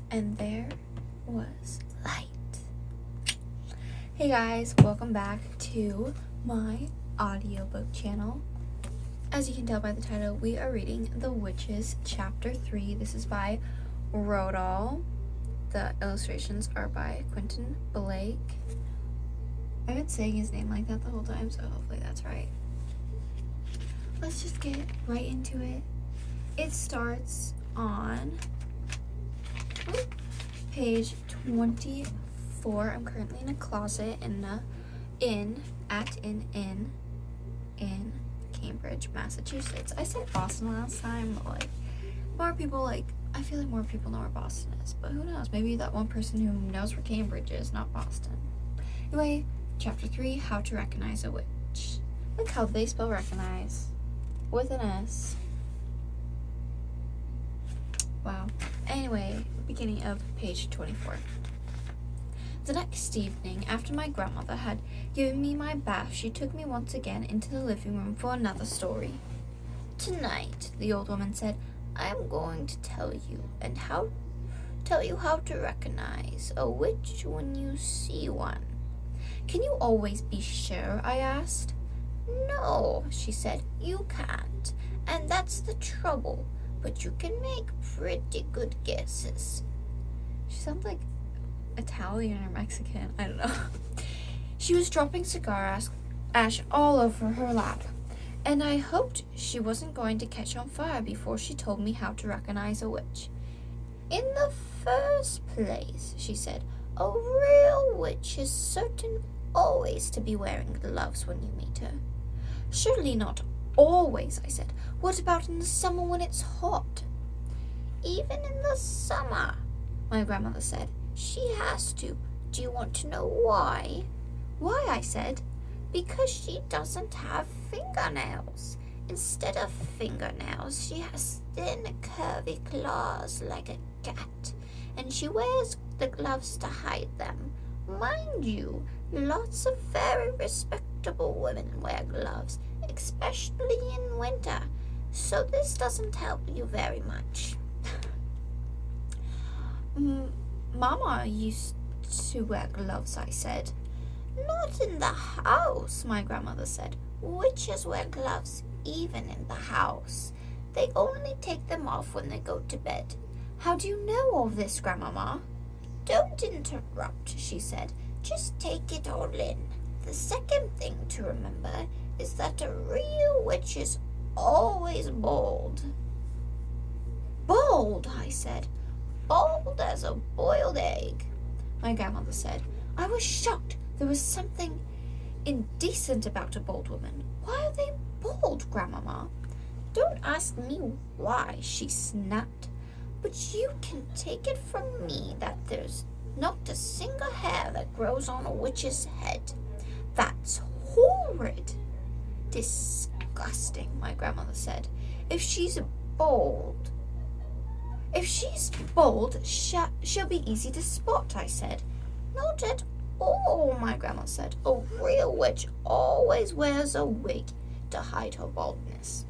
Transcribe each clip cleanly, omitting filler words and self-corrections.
and there was light. Hey guys, welcome back to my audiobook channel. As you can tell by the title, we are reading The Witches, Chapter 3. This is by Roald Dahl. The illustrations are by Quentin Blake. I've been saying his name like that the whole time, so hopefully that's right. Let's just get right into it. It starts on page 24. I'm currently in a closet in Cambridge, Massachusetts. I said Boston last time, but I feel like more people know where Boston is, but who knows? Maybe that one person who knows where Cambridge is, not Boston. Anyway, chapter 3, How to Recognize a Witch. Look how they spell recognize. With an S. Wow. Anyway, beginning of page 24. The next evening, after my grandmother had given me my bath, she took me once again into the living room for another story. Tonight, the old woman said, I am going to tell you how to recognize a witch when you see one. Can you always be sure? I asked. No, she said, you can't, and that's the trouble, but you can make pretty good guesses. She sounds like Italian or Mexican, I don't know. She was dropping cigar ash all over her lap, and I hoped she wasn't going to catch on fire before she told me how to recognize a witch. In the first place, she said, a real witch is certain always to be wearing gloves when you meet her. Surely not always, I said. What about in the summer when it's hot? Even in the summer, my grandmother said. She has to. Do you want to know why? Why, I said. Because she doesn't have fingernails. Instead of fingernails, she has thin, curvy claws like a cat, and she wears the gloves to hide them. Mind you, lots of very respectable women wear gloves, especially in winter, so this doesn't help you very much. Mama used to wear gloves, I said. Not in the house, my grandmother said. Witches wear gloves even in the house. They only take them off when they go to bed. How do you know all this, Grandmama? Don't interrupt, she said. Just take it all in. The second thing to remember is that a real witch is always bald. Bald, I said. Bald as a boiled egg, my grandmother said. I was shocked. There was something indecent about a bald woman. Why are they bald, Grandmama? Don't ask me why, she snapped. But you can take it from me that there's not a single hair that grows on a witch's head. That's horrid. Disgusting, my grandmother said. If she's bald, she'll be easy to spot, I said. Not at all, my grandma said. A real witch always wears a wig to hide her baldness.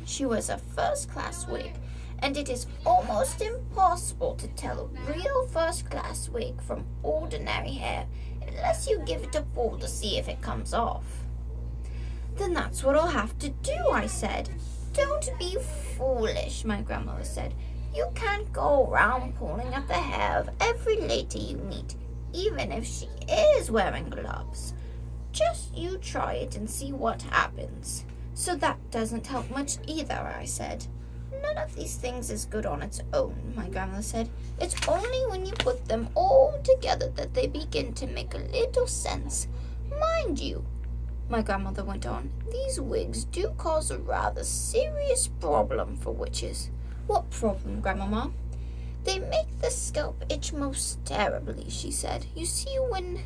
She wears a first-class wig, and it is almost impossible to tell a real first-class wig from ordinary hair unless you give it a pull to see if it comes off. Then that's what I'll have to do, I said. Don't be foolish, my grandmother said. You can't go around pulling at the hair of every lady you meet, even if she is wearing gloves. Just you try it and see what happens. So that doesn't help much either, I said. None of these things is good on its own, my grandmother said. It's only when you put them all together that they begin to make a little sense. Mind you, my grandmother went on, these wigs do cause a rather serious problem for witches. What problem, Grandmama? They make the scalp itch most terribly, she said. You see, when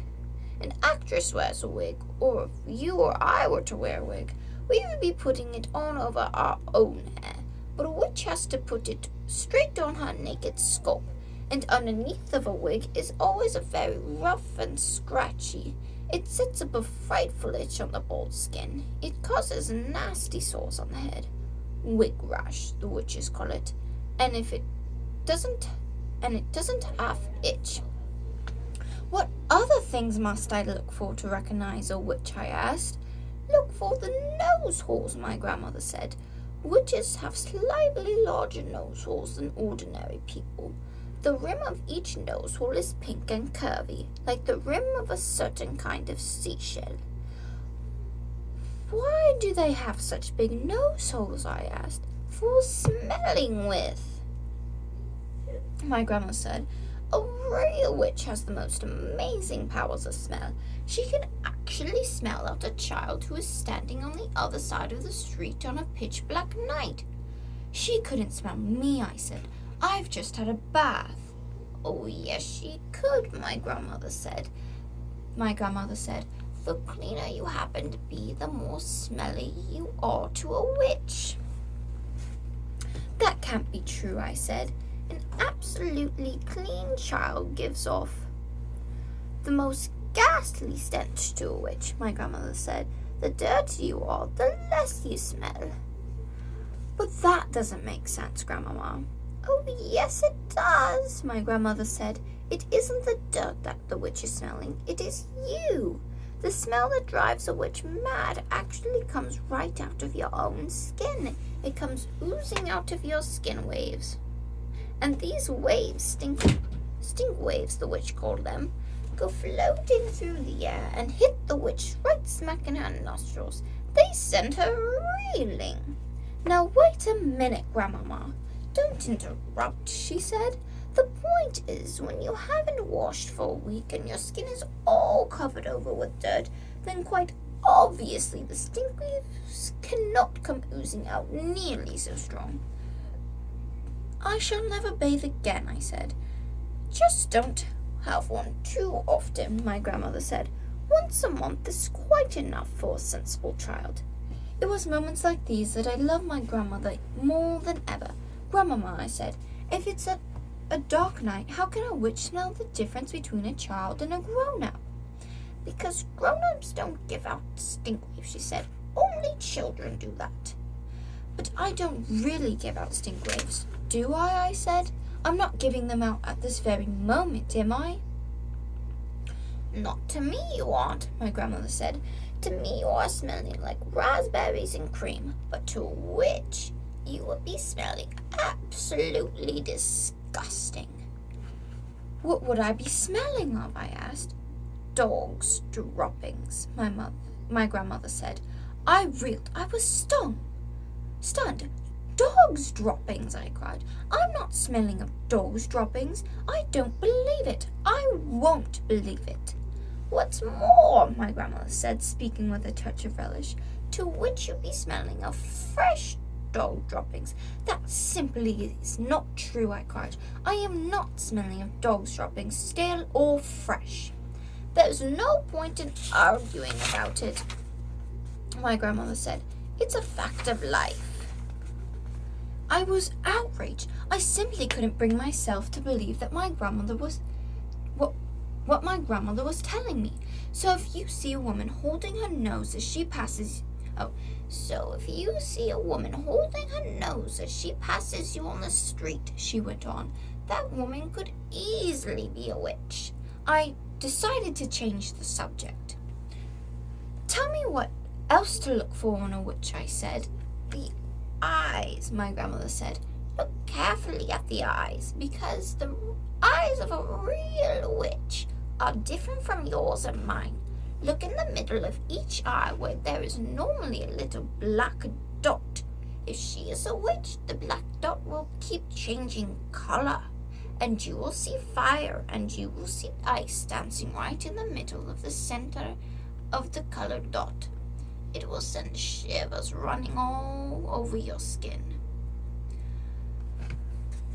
an actress wears a wig, or if you or I were to wear a wig, we would be putting it on over our own hair. But a witch has to put it straight on her naked scalp, and underneath of a wig is always a very rough and scratchy. It sets up a frightful itch on the bald skin. It causes nasty sores on the head. Wig rash, the witches call it. And if it doesn't and it doesn't half itch. What other things must I look for to recognize a witch? I asked. Look for the nose holes, my grandmother said. Witches have slightly larger nose holes than ordinary people. The rim of each nose hole is pink and curvy, like the rim of a certain kind of seashell. Why do they have such big nose holes? I asked. For smelling with, my grandma said. A real witch has the most amazing powers of smell. She can actually smell out a child who is standing on the other side of the street on a pitch-black night. She couldn't smell me, I said. I've just had a bath. Oh, yes, she could, my grandmother said. The cleaner you happen to be, the more smelly you are to a witch. That can't be true, I said. An absolutely clean child gives off the most ghastly stench to a witch, my grandmother said. The dirtier you are, the less you smell. But that doesn't make sense, Grandmama. Oh, yes, it does, my grandmother said. It isn't the dirt that the witch is smelling. It is you. The smell that drives a witch mad actually comes right out of your own skin. It comes oozing out of your skin waves. And these waves, stink waves, the witch called them, go floating through the air and hit the witch right smack in her nostrils. They send her reeling. Now wait a minute, Grandmama. Don't interrupt, she said. The point is, when you haven't washed for a week and your skin is all covered over with dirt, then quite obviously the stink waves cannot come oozing out nearly so strong. I shall never bathe again, I said. Just don't have one too often, my grandmother said. Once a month is quite enough for a sensible child. It was moments like these that I loved my grandmother more than ever. Grandmama, I said, if it's a dark night, how can a witch smell the difference between a child and a grown-up? Because grown-ups don't give out stink waves, she said. Only children do that. But I don't really give out stink waves, do I said. I'm not giving them out at this very moment, am I? Not to me you aren't, my grandmother said. To me you are smelling like raspberries and cream, but to a witch you would be smelling absolutely disgusting. What would I be smelling of? I asked. Dog's droppings, my grandmother said. I reeled. I was stunned. Dog's droppings, I cried. I'm not smelling of dog's droppings. I don't believe it. I won't believe it. What's more, my grandmother said, speaking with a touch of relish, to which you be smelling of fresh dog droppings. That simply is not true, I cried. I am not smelling of dog's droppings, stale or fresh. There's no point in arguing about it, my grandmother said. It's a fact of life. I was outraged. I simply couldn't bring myself to believe that my grandmother was what my grandmother was telling me. So if you see a woman holding her nose as she passes you on the street, she went on, that woman could easily be a witch. I decided to change the subject. Tell me what else to look for in a witch, I said. The eyes, my grandmother said. Look carefully at the eyes, because the eyes of a real witch are different from yours and mine. Look in the middle of each eye where there is normally a little black dot. If she is a witch, the black dot will keep changing color, and you will see fire, and you will see ice dancing right in the middle of the center of the colored dot. It will send shivers running all over your skin.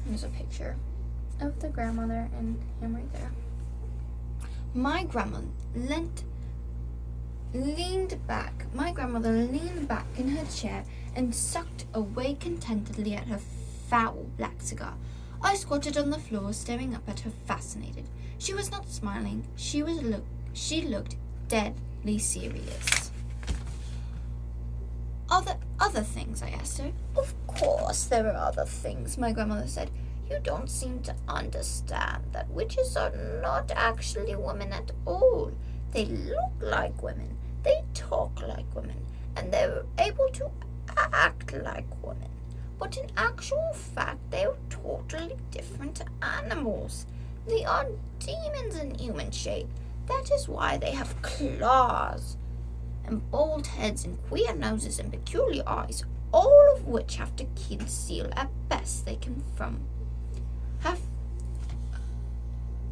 Here's a picture of the grandmother and him right there. My grandmother leaned back in her chair and sucked away contentedly at her foul black cigar. I squatted on the floor, staring up at her, fascinated. She was not smiling. She looked deadly serious. Are there other things? I asked her. Of course there are other things, my grandmother said. You don't seem to understand that witches are not actually women at all. They look like women, they talk like women, and they're able to act like women. But in actual fact, they are totally different animals. They are demons in human shape. That is why they have claws and bald heads and queer noses and peculiar eyes, all of which have to conceal at best they can from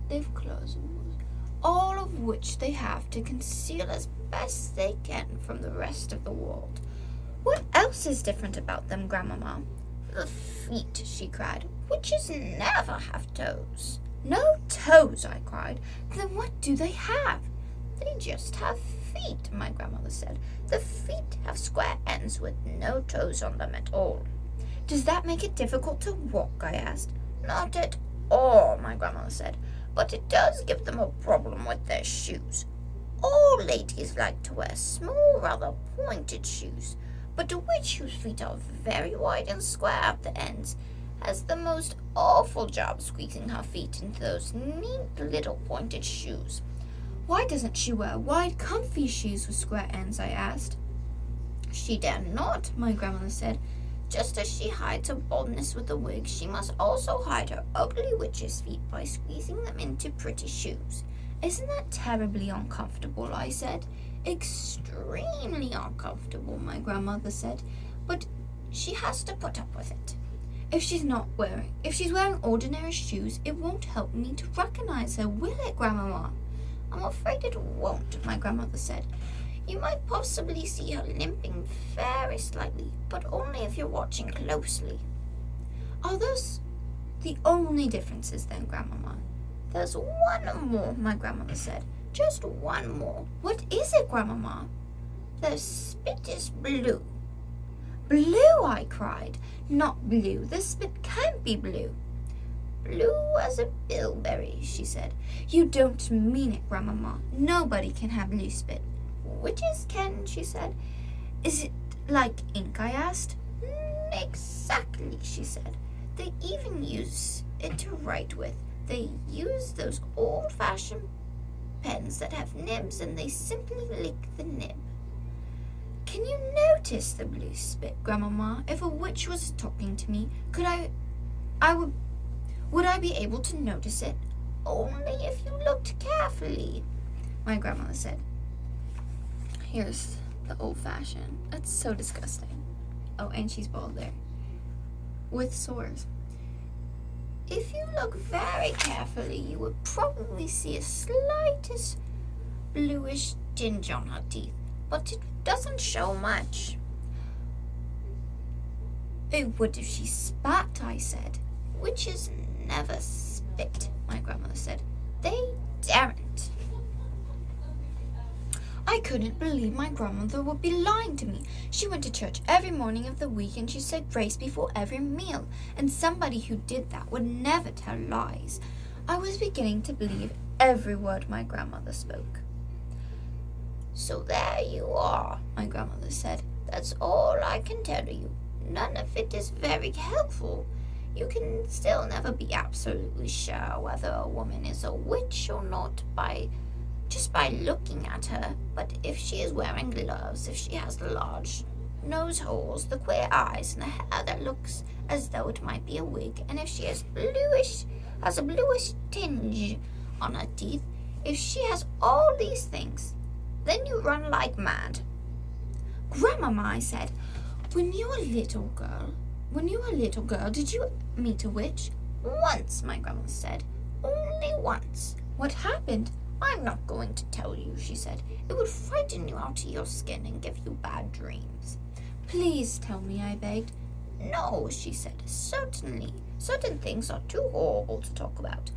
they've claws, all of which they have to conceal as best they can from the rest of the world. What else is different about them, Grandmama? The feet, she cried. Witches never have toes. No toes, I cried. Then what do they have? They just have feet, my grandmother said. The feet have square ends with no toes on them at all. Does that make it difficult to walk? I asked. Not at all, my grandmother said, but it does give them a problem with their shoes. All ladies like to wear small, rather pointed shoes, but a witch whose feet are very wide and square at the ends has the most awful job squeezing her feet into those neat little pointed shoes. Why doesn't she wear wide, comfy shoes with square ends? I asked. She dare not, my grandmother said. Just as she hides her baldness with a wig, she must also hide her ugly witch's feet by squeezing them into pretty shoes. Isn't that terribly uncomfortable? I said. Extremely uncomfortable, my grandmother said, but she has to put up with it. If she's wearing ordinary shoes, it won't help me to recognize her, will it, Grandmama? I'm afraid it won't, my grandmother said. You might possibly see her limping very slightly, but only if you're watching closely. Are those the only differences then, Grandmama? There's one more, my grandmother said. Just one more. What is it, Grandmama? Their spit is blue. Blue, I cried. Not blue. The spit can't be blue. Blue as a bilberry, she said. You don't mean it, Grandmama. Nobody can have blue spit. Witches can, she said. Is it like ink? I asked. Exactly, she said. They even use it to write with. They use those old-fashioned pens that have nibs, and they simply lick the nib. Can you notice the blue spit, Grandmama? If a witch was talking to me, would I be able to notice it? Only if you looked carefully, my grandmother said. Here's the old-fashioned. That's so disgusting. Oh, and she's bald there. With sores. If you look very carefully, you would probably see a slightest bluish tinge on her teeth, but it doesn't show much. It would if she spat, I said. Witches never spit, my grandmother said. They daren't. I couldn't believe my grandmother would be lying to me. She went to church every morning of the week, and she said grace before every meal, and somebody who did that would never tell lies. I was beginning to believe every word my grandmother spoke. So there you are, my grandmother said. That's all I can tell you. None of it is very helpful. You can still never be absolutely sure whether a woman is a witch or not just by looking at her, but if she is wearing gloves, if she has the large nose holes, the queer eyes, and the hair that looks as though it might be a wig, and if she has a bluish tinge on her teeth, if she has all these things, then you run like mad. Grandmama, I said, when you were a little girl, did you meet a witch? Once, my grandmother said. Only once. What happened? I'm not going to tell you, she said. It would frighten you out of your skin and give you bad dreams. Please tell me, I begged. No, she said. Certainly. Certain things are too horrible to talk about.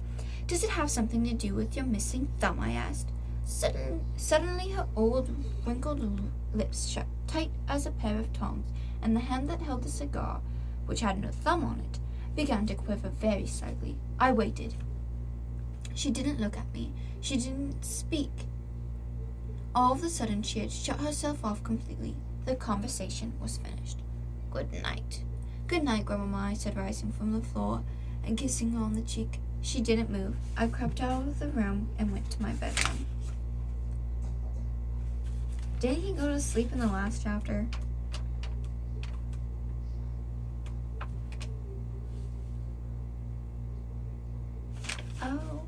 Does it have something to do with your missing thumb? I asked. Suddenly her old, wrinkled lips shut tight as a pair of tongs, and the hand that held the cigar, which had no thumb on it, began to quiver very slightly. I waited. She didn't look at me. She didn't speak. All of a sudden, she had shut herself off completely. The conversation was finished. Good night. Good night, Grandmama, I said, rising from the floor. and kissing her on the cheek. She didn't move. I crept out of the room and went to my bedroom. Didn't he go to sleep in the last chapter? Oh.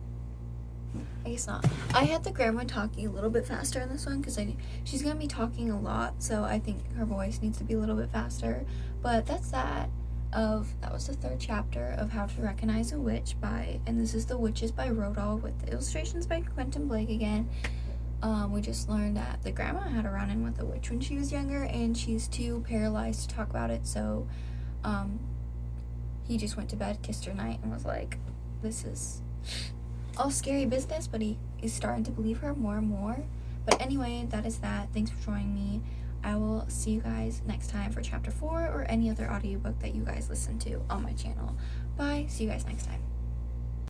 I guess not. I had the grandma talking a little bit faster in this one because she's going to be talking a lot, so I think her voice needs to be a little bit faster. But that's that. That was the third chapter of How to Recognize a Witch and this is The Witches by Roald Dahl with the illustrations by Quentin Blake again. We just learned that the grandma had a run-in with a witch when she was younger, and she's too paralyzed to talk about it, so he just went to bed, kissed her night, and was like, this is all scary business, but he is starting to believe her more and more. But anyway, that is that. Thanks for joining me. I will see you guys next time for chapter 4 or any other audiobook that you guys listen to on my channel. Bye. See you guys next time.